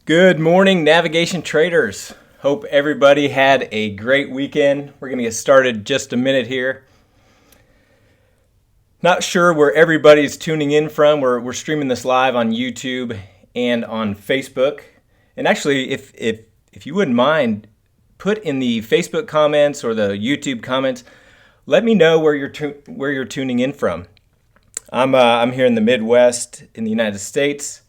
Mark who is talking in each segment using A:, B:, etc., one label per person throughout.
A: Good morning, Navigation Traders. Hope everybody had a great weekend. We're going to get started just a minute here. Not sure where everybody's tuning in from. We're streaming this live on YouTube and on Facebook. And actually, if you wouldn't mind, put in the Facebook comments or the YouTube comments, let me know where you're tuning in from. I'm here in the Midwest in the United States,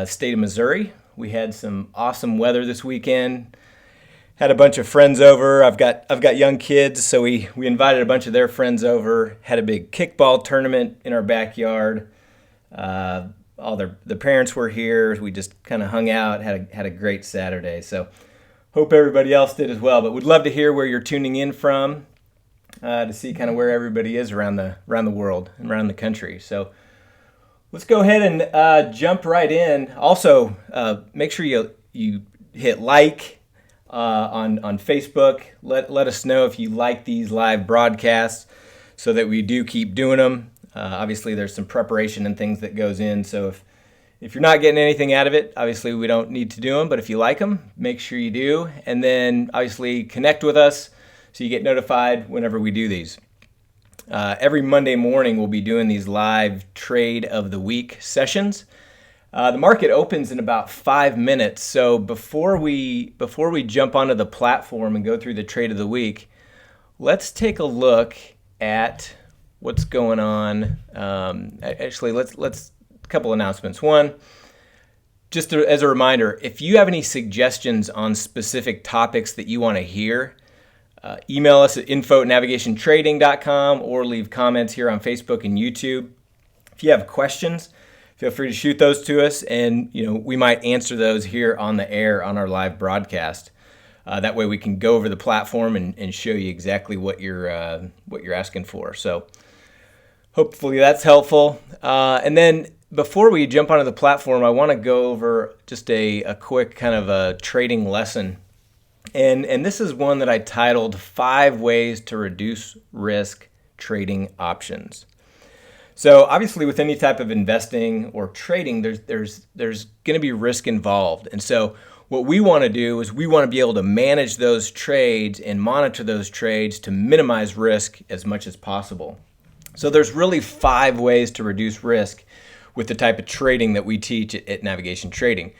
A: state of Missouri. We had some awesome weather this weekend. Had a bunch of friends over. I've got young kids, so we invited a bunch of their friends over. Had a big kickball tournament in our backyard. All the parents were here. We just kind of hung out. Had a great Saturday. So hope everybody else did as well. But would love to hear where you're tuning in from, to see kind of where everybody is around the world and around the country. So let's go ahead and jump right in. Also, make sure you hit like on Facebook. Let us know if you like these live broadcasts so that we do keep doing them. Obviously, there's some preparation and things that goes in. So if you're not getting anything out of it, obviously we don't need to do them. But if you like them, make sure you do. And then obviously connect with us so you get notified whenever we do these. Every Monday morning, we'll be doing these live trade of the week sessions. The market opens in about 5 minutes. So before we jump onto the platform and go through the trade of the week, let's take a look at what's going on. Actually, let's a couple announcements. One, just as a reminder, if you have any suggestions on specific topics that you want to hear, email us at info@navigationtrading.com or leave comments here on Facebook and YouTube. If you have questions, feel free to shoot those to us, and we might answer those here on the air on our live broadcast. That way we can go over the platform and show you exactly what you're asking for. So hopefully that's helpful. And then before we jump onto the platform, I want to go over just a quick kind of a trading lesson. And this is one that I titled 5 Ways to Reduce Risk Trading Options. So obviously with any type of investing or trading, there's going to be risk involved. And so what we want to do is we want to be able to manage those trades and monitor those trades to minimize risk as much as possible. So there's really 5 ways to reduce risk with the type of trading that we teach at Navigation Trading.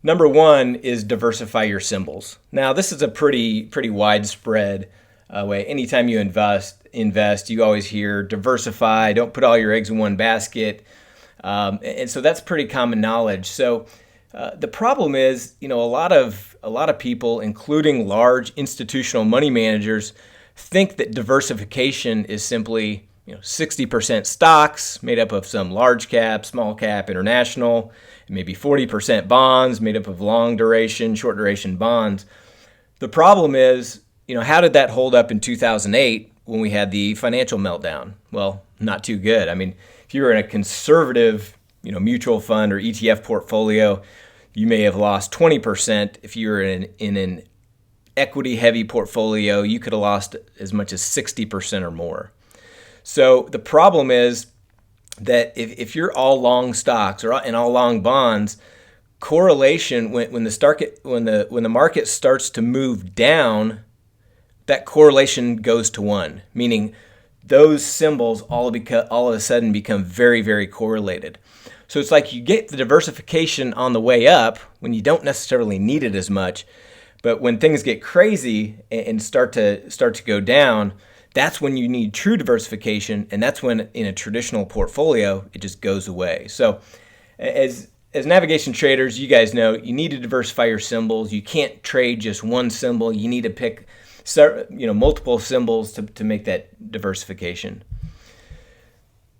A: Number 1 is diversify your symbols. Now, this is a pretty widespread way. Anytime you invest, you always hear diversify, don't put all your eggs in one basket. And so that's pretty common knowledge. So the problem is, a lot of people, including large institutional money managers, think that diversification is simply 60% stocks made up of some large cap, small cap, international, maybe 40% bonds made up of long duration, short duration bonds. The problem is, how did that hold up in 2008 when we had the financial meltdown? Well, not too good. I mean, if you were in a conservative, mutual fund or ETF portfolio, you may have lost 20%. If you were in an equity heavy portfolio, you could have lost as much as 60% or more. So the problem is that if you're all long stocks and all long bonds, correlation when the market starts to move down, that correlation goes to 1, meaning those symbols all of a sudden become very, very correlated. So it's like you get the diversification on the way up when you don't necessarily need it as much, but when things get crazy and start to go down, that's when you need true diversification, and that's when in a traditional portfolio, it just goes away. So as navigation traders, you guys know you need to diversify your symbols. You can't trade just one symbol. You need to pick multiple symbols to make that diversification.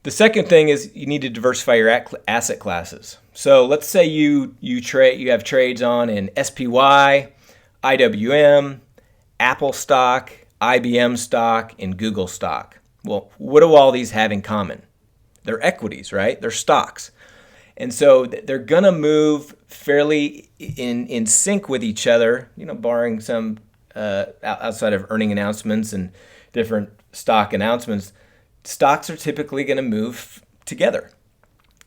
A: The second thing is you need to diversify your asset classes. So let's say you have trades on in SPY, IWM, Apple stock, IBM stock, and Google stock. Well, what do all these have in common? They're equities, right? They're stocks. And so they're going to move fairly in sync with each other, barring some outside of earning announcements and different stock announcements. Stocks are typically going to move together.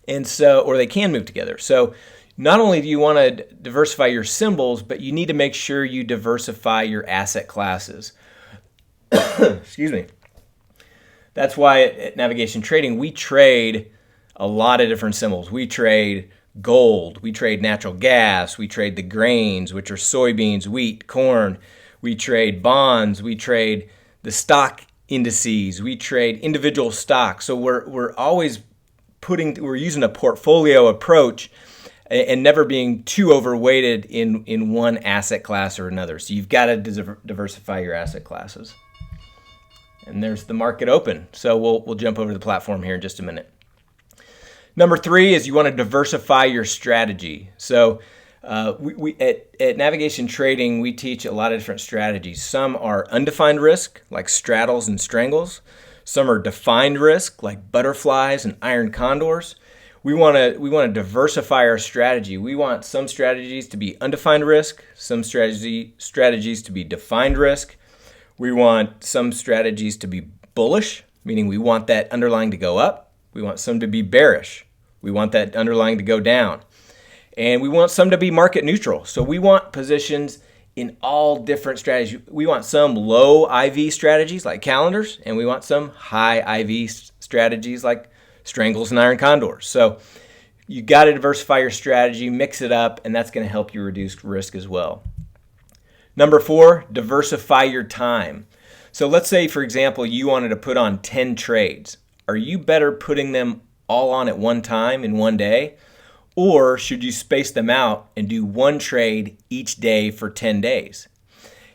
A: And so, or they can move together. So not only do you want to diversify your symbols, but you need to make sure you diversify your asset classes. Excuse me. That's why at Navigation Trading, we trade a lot of different symbols. We trade gold, we trade natural gas, we trade the grains, which are soybeans, wheat, corn. We trade bonds, we trade the stock indices, we trade individual stocks. So we're always we're using a portfolio approach and never being too overweighted in one asset class or another. So you've got to diversify your asset classes. And there's the market open. So we'll jump over to the platform here in just a minute. Number 3 is you want to diversify your strategy. So we at Navigation Trading, we teach a lot of different strategies. Some are undefined risk, like straddles and strangles. Some are defined risk, like butterflies and iron condors. We want to diversify our strategy. We want some strategies to be undefined risk, some strategies to be defined risk. We want some strategies to be bullish, meaning we want that underlying to go up. We want some to be bearish. We want that underlying to go down. And we want some to be market neutral. So we want positions in all different strategies. We want some low IV strategies like calendars, and we want some high IV strategies like strangles and iron condors. So you got to diversify your strategy, mix it up, and that's going to help you reduce risk as well. Number 4, diversify your time. So let's say, for example, you wanted to put on 10 trades. Are you better putting them all on at one time in one day? Or should you space them out and do one trade each day for 10 days?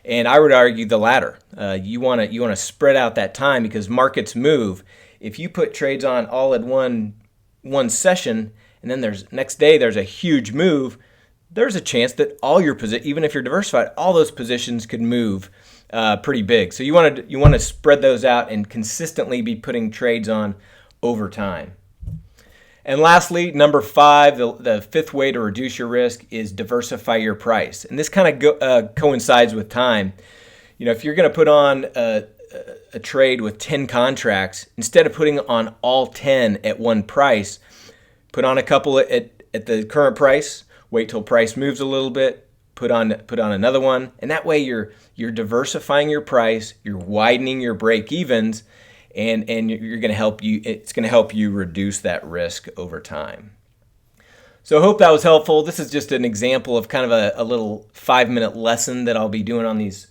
A: And I would argue the latter. You want to spread out that time because markets move. If you put trades on all at one session and then next day there's a huge move, there's a chance that all your even if you're diversified, all those positions could move pretty big. So you want to spread those out and consistently be putting trades on over time. And lastly, number 5, the 5th way to reduce your risk is diversify your price. And this kind of coincides with time. You know, if you're going to put on a trade with 10 contracts, instead of putting on all 10 at one price, put on a couple at the current price. Wait till price moves a little bit, put on another one, and that way you're diversifying your price, you're widening your break evens, and you're going to help you. It's going to help you reduce that risk over time. So I hope that was helpful. This is just an example of kind of a little 5-minute lesson that I'll be doing on these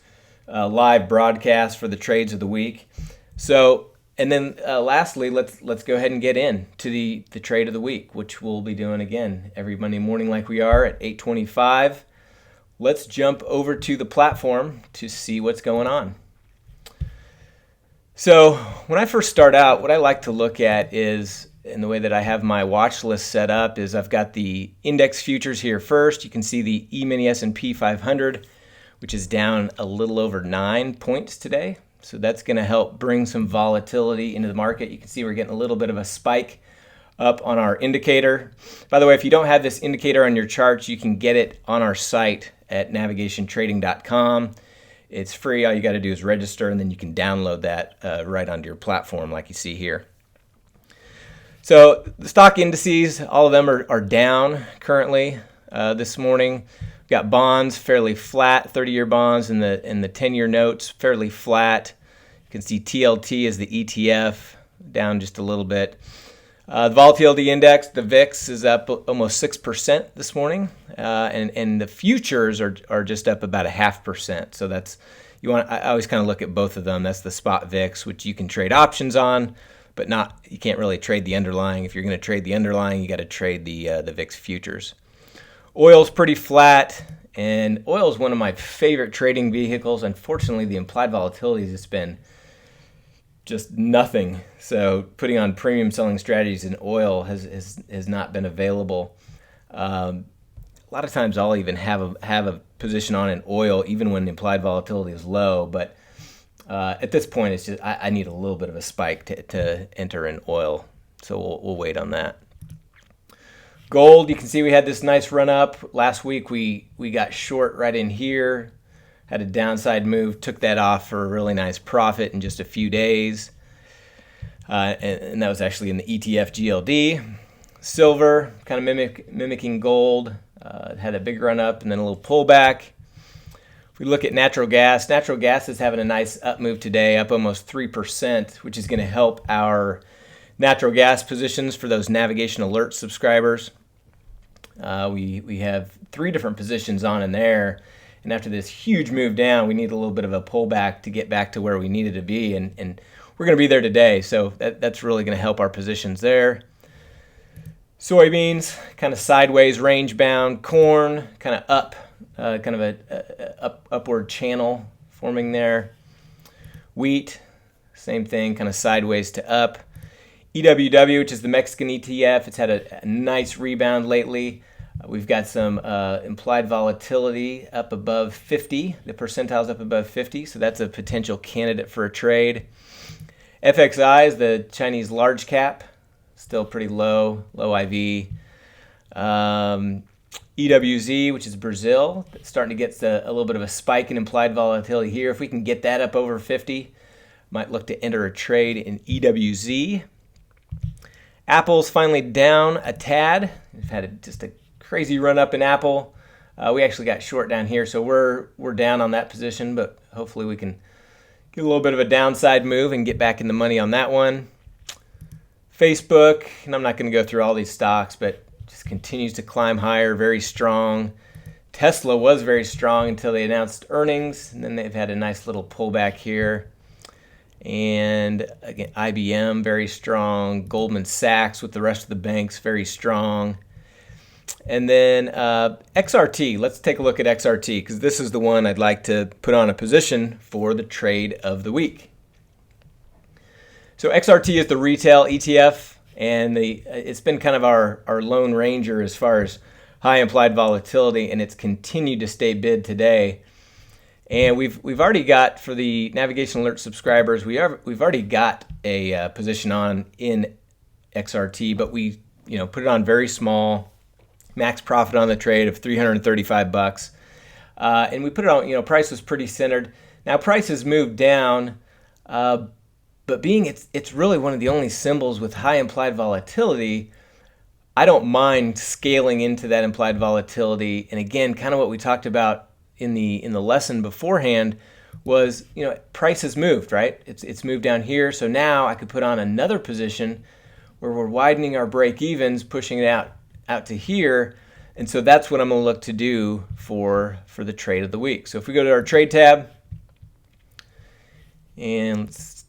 A: live broadcasts for the trades of the week. So. And then lastly, let's go ahead and get into the trade of the week, which we'll be doing again every Monday morning like we are at 8:25. Let's jump over to the platform to see what's going on. So when I first start out, what I like to look at is, in the way that I have my watch list set up, is I've got the index futures here first. You can see the E-mini S&P 500, which is down a little over 9 points today. So that's going to help bring some volatility into the market. You can see we're getting a little bit of a spike up on our indicator. By the way, if you don't have this indicator on your charts, you can get it on our site at NavigationTrading.com. It's free. All you got to do is register, and then you can download that right onto your platform like you see here. So the stock indices, all of them are down currently this morning. Got bonds fairly flat, 30-year bonds and the 10-year notes fairly flat. You can see TLT is the ETF down just a little bit. The volatility index, the VIX, is up almost 6% this morning, and the futures are just up about 0.5%. So that's I always kind of look at both of them. That's the spot VIX, which you can trade options on, but you can't really trade the underlying. If you're going to trade the underlying, you got to trade the VIX futures. Oil's pretty flat, and oil is one of my favorite trading vehicles. Unfortunately, the implied volatility has just been just nothing. So putting on premium selling strategies in oil has not been available. A lot of times I'll even have a position on in oil even when the implied volatility is low, but at this point it's just I need a little bit of a spike to enter in oil. So we'll wait on that. Gold, you can see we had this nice run up. Last week we got short right in here, had a downside move, took that off for a really nice profit in just a few days. And that was actually in the ETF GLD. Silver, kind of mimicking gold, had a big run up and then a little pullback. If we look at natural gas is having a nice up move today, up almost 3%, which is going to help our natural gas positions for those Navigation Alert subscribers. We have 3 different positions on in there, and after this huge move down, we need a little bit of a pullback to get back to where we needed to be, and we're going to be there today, so that's really going to help our positions there. Soybeans, kind of sideways range bound. Corn, kind of up, kind of a upward channel forming there. Wheat, same thing, kind of sideways to up. EWW, which is the Mexican ETF, it's had a nice rebound lately. We've got some implied volatility up above 50. The percentile's up above 50, so that's a potential candidate for a trade. FXI is the Chinese large cap, still pretty low IV. EWZ, which is Brazil, it's starting to get a little bit of a spike in implied volatility here. If we can get that up over 50, might look to enter a trade in EWZ. Apple's finally down a tad. We've had just a crazy run up in Apple. We actually got short down here, so we're down on that position, but hopefully we can get a little bit of a downside move and get back in the money on that one. Facebook, and I'm not going to go through all these stocks, but just continues to climb higher, very strong. Tesla was very strong until they announced earnings, and then they've had a nice little pullback here. And again, IBM, very strong. Goldman Sachs with the rest of the banks, very strong. And then XRT, let's take a look at XRT, because this is the one I'd like to put on a position for the trade of the week. So XRT is the retail ETF, and it's been kind of our lone ranger as far as high implied volatility, and it's continued to stay bid today. And we've already got, for the Navigation Alert subscribers, we've already got a position on in XRT, but we put it on very small. Max profit on the trade of $335, and we put it on. Price was pretty centered. Now price has moved down, but being it's really one of the only symbols with high implied volatility, I don't mind scaling into that implied volatility. And again, kind of what we talked about in the lesson beforehand was, price has moved, right? It's moved down here, so now I could put on another position where we're widening our break evens, pushing it out to here, and so that's what I'm going to look to do for the trade of the week. So if we go to our trade tab, and let's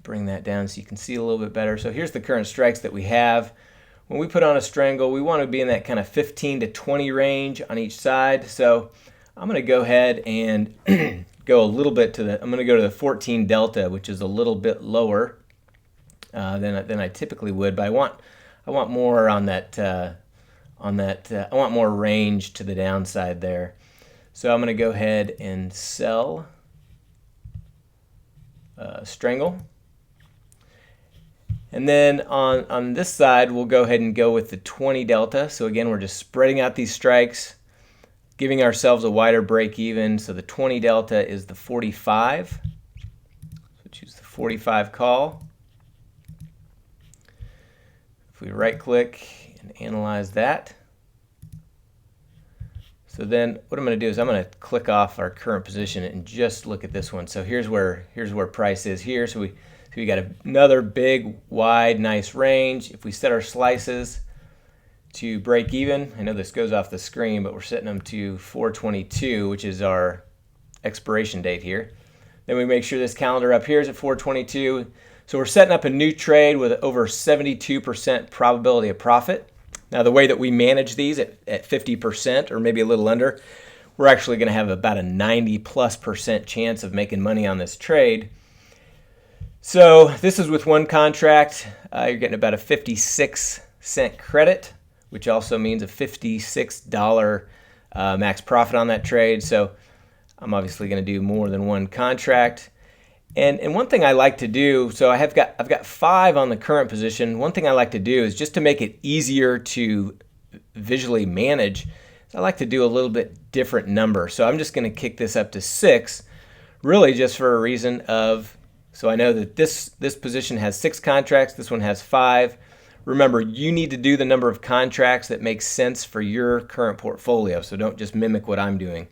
A: bring that down so you can see a little bit better. So here's the current strikes that we have. When we put on a strangle, we want to be in that kind of 15 to 20 range on each side. So I'm going to go ahead and go a little bit I'm going to go to the 14 delta, which is a little bit lower than I typically would, but I want more on that. I want more range to the downside there. So I'm going to go ahead and sell strangle. And then on this side, we'll go ahead and go with the 20 delta. So again, we're just spreading out these strikes, giving ourselves a wider break even. So the 20 delta is the 45. So choose the 45 call. If we right click and analyze that. So then what I'm going to do is I'm going to click off our current position and just look at this one. So here's where price is here. So we got another big, wide, nice range. If we set our slices to break even, I know this goes off the screen, but we're setting them to 422, which is our expiration date here. Then we make sure this calendar up here is at 422. So we're setting up a new trade with over 72% probability of profit. Now the way that we manage these at 50% or maybe a little under, we're actually going to have about a 90+% chance of making money on this trade. So this is with one contract. You're getting about a 56-cent credit, which also means a $56 max profit on that trade. So I'm obviously going to do more than one contract. And one thing I like to do, so I've got 5 on the current position. One thing I like to do is just to make it easier to visually manage, I like to do a little bit different number. So I'm just going to kick this up to 6, really just for a reason of, so I know that this position has 6 contracts, this one has 5. remember, you need to do the number of contracts that makes sense for your current portfolio. So don't just mimic what I'm doing.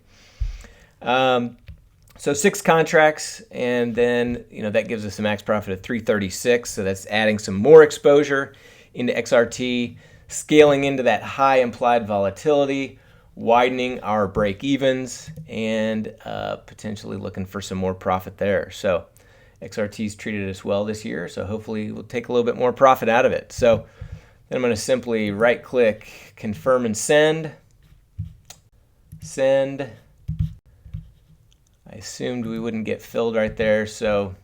A: So 6 contracts, and then that gives us a max profit of 336. So that's adding some more exposure into XRT, scaling into that high implied volatility, widening our break evens, and potentially looking for some more profit there. So XRT's treated us well this year, so hopefully we'll take a little bit more profit out of it. So then I'm going to simply right click, confirm and send. Send. I assumed we wouldn't get filled right there, so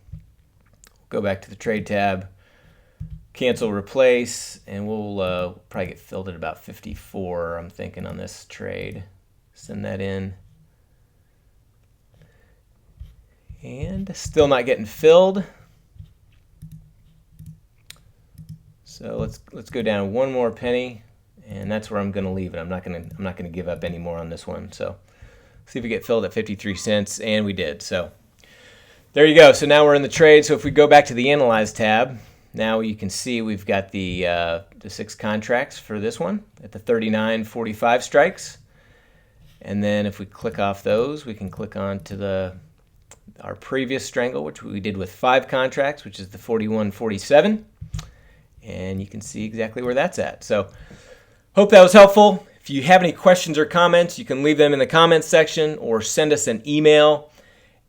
A: go back to the trade tab, cancel, replace, and we'll probably get filled at about 54, I'm thinking, on this trade. Send that in. And still not getting filled. So let's go down one more penny, and that's where I'm going to leave it. I'm not going to give up any more on this one. So see if we get filled at 53 cents, and we did. So there you go. So now we're in the trade. So if we go back to the Analyze tab, now you can see we've got the 6 contracts for this one at the 39.45 strikes. And then if we click off those, we can click on to our previous strangle, which we did with 5 contracts, which is the 41.47. And you can see exactly where that's at. So hope that was helpful. If you have any questions or comments, you can leave them in the comments section or send us an email.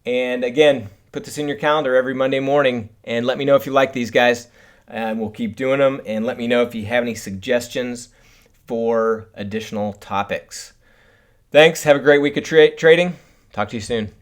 A: And again, put this in your calendar every Monday morning and let me know if you like these guys. We'll keep doing them, and let me know if you have any suggestions for additional topics. Thanks. Have a great week of trading. Talk to you soon.